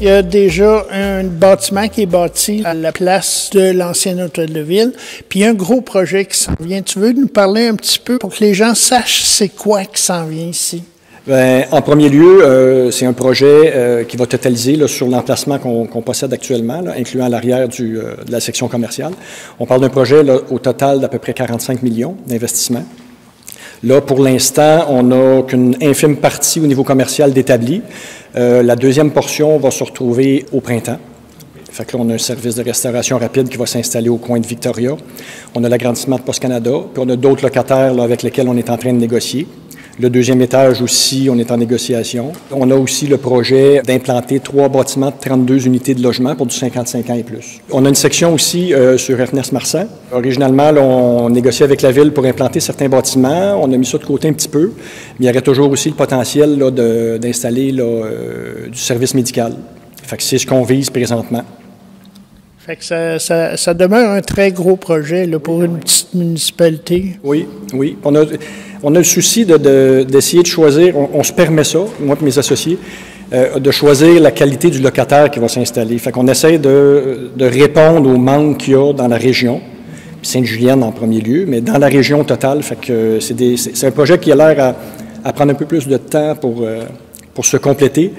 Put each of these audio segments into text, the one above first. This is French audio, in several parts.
Il y a déjà un bâtiment qui est bâti à la place de l'ancien hôtel de ville, puis il y a un gros projet qui s'en vient. Tu veux nous parler un petit peu pour que les gens sachent c'est quoi qui s'en vient ici? Bien, en premier lieu, c'est un projet qui va totaliser là, sur l'emplacement qu'on possède actuellement, là, incluant l'arrière de la section commerciale. On parle d'un projet là, au total d'à peu près 45 millions d'investissement. Là, pour l'instant, on n'a qu'une infime partie au niveau commercial d'établi. La deuxième portion va se retrouver au printemps. Fait que là, on a un service de restauration rapide qui va s'installer au coin de Victoria. On a l'agrandissement de Post Canada, puis on a d'autres locataires là, avec lesquels on est en train de négocier. Le deuxième étage aussi, on est en négociation. On a aussi le projet d'implanter 3 bâtiments de 32 unités de logement pour du 55 ans et plus. On a une section aussi sur Ernest-Marsan. Originalement, là, on négociait avec la Ville pour implanter certains bâtiments. On a mis ça de côté un petit peu, mais il y aurait toujours aussi le potentiel là, d'installer du service médical. Fait que c'est ce qu'on vise présentement. Fait que ça demeure un très gros projet là, pour une petite municipalité. Oui, oui. On a le souci d'essayer de choisir, on se permet ça, moi et mes associés, de choisir la qualité du locataire qui va s'installer. Fait qu'on essaie de répondre aux manques qu'il y a dans la région, puis Sainte-Julienne en premier lieu, mais dans la région totale. Fait que c'est un projet qui a l'air à prendre un peu plus de temps pour se compléter.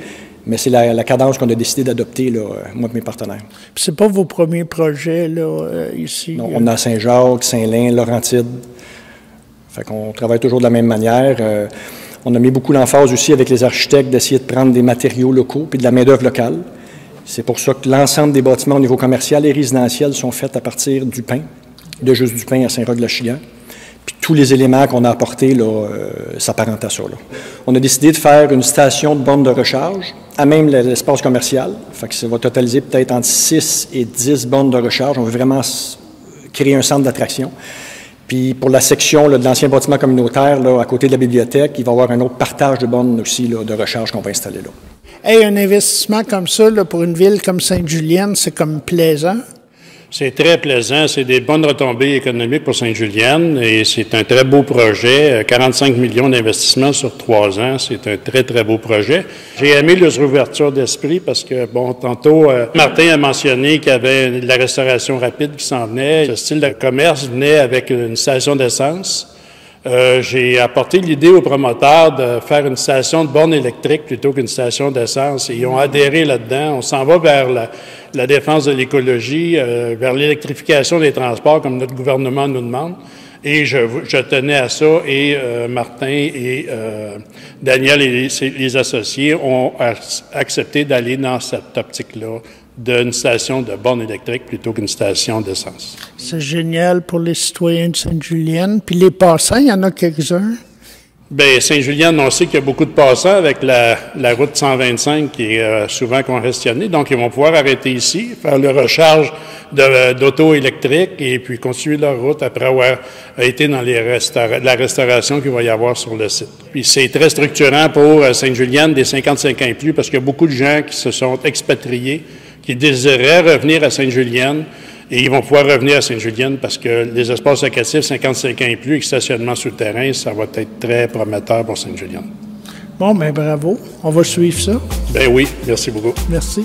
Mais c'est la cadence qu'on a décidé d'adopter, là, moi et mes partenaires. Puis c'est pas vos premiers projets, là, ici? Non, on a Saint-Jacques, Saint-Lin, Laurentide. Fait qu'on travaille toujours de la même manière. On a mis beaucoup l'emphase aussi avec les architectes d'essayer de prendre des matériaux locaux puis de la main-d'œuvre locale. C'est pour ça que l'ensemble des bâtiments au niveau commercial et résidentiel sont faits à partir du pain, de Juste du pain à Saint-Roch-de-Lachillan. Puis tous les éléments qu'on a apportés là, s'apparentent à ça. Là. On a décidé de faire une station de bornes de recharge à même l'espace commercial. Fait que ça va totaliser peut-être entre 6 et 10 bornes de recharge. On veut vraiment créer un centre d'attraction. Puis pour la section là, de l'ancien bâtiment communautaire, là, à côté de la bibliothèque, il va y avoir un autre partage de bornes aussi là, de recharge qu'on va installer là. Hey, un investissement comme ça, là, pour une ville comme Sainte-Julienne, c'est comme plaisant? C'est très plaisant. C'est des bonnes retombées économiques pour Sainte-Julienne et c'est un très beau projet. 45 millions d'investissements sur 3 ans. C'est un très, très beau projet. J'ai aimé leur ouverture d'esprit parce que, bon, tantôt, Martin a mentionné qu'il y avait de la restauration rapide qui s'en venait. Ce style de commerce venait avec une station d'essence. J'ai apporté l'idée aux promoteurs de faire une station de borne électrique plutôt qu'une station d'essence. Ils ont adhéré là-dedans. On s'en va vers la défense de l'écologie, vers l'électrification des transports comme notre gouvernement nous demande. Et je tenais à ça et Martin et Daniel et les associés ont accepté d'aller dans cette optique-là d'une station de borne électrique plutôt qu'une station d'essence. C'est génial pour les citoyens de Sainte-Julienne. Puis les passants, il y en a quelques-uns? Bien, Sainte-Julienne, on sait qu'il y a beaucoup de passants avec la route 125 qui est souvent congestionnée. Donc, ils vont pouvoir arrêter ici, faire leur recharge d'auto électrique et puis continuer leur route après avoir été dans la restauration qu'il va y avoir sur le site. Puis, c'est très structurant pour Sainte-Julienne des 55 ans et plus parce qu'il y a beaucoup de gens qui se sont expatriés, qui désiraient revenir à Sainte-Julienne. Et ils vont pouvoir revenir à Sainte-Julienne parce que les espaces locatifs 55 ans et plus et stationnement souterrain, ça va être très prometteur pour Sainte-Julienne. Bon, bien bravo. On va suivre ça. Ben oui, merci beaucoup. Merci.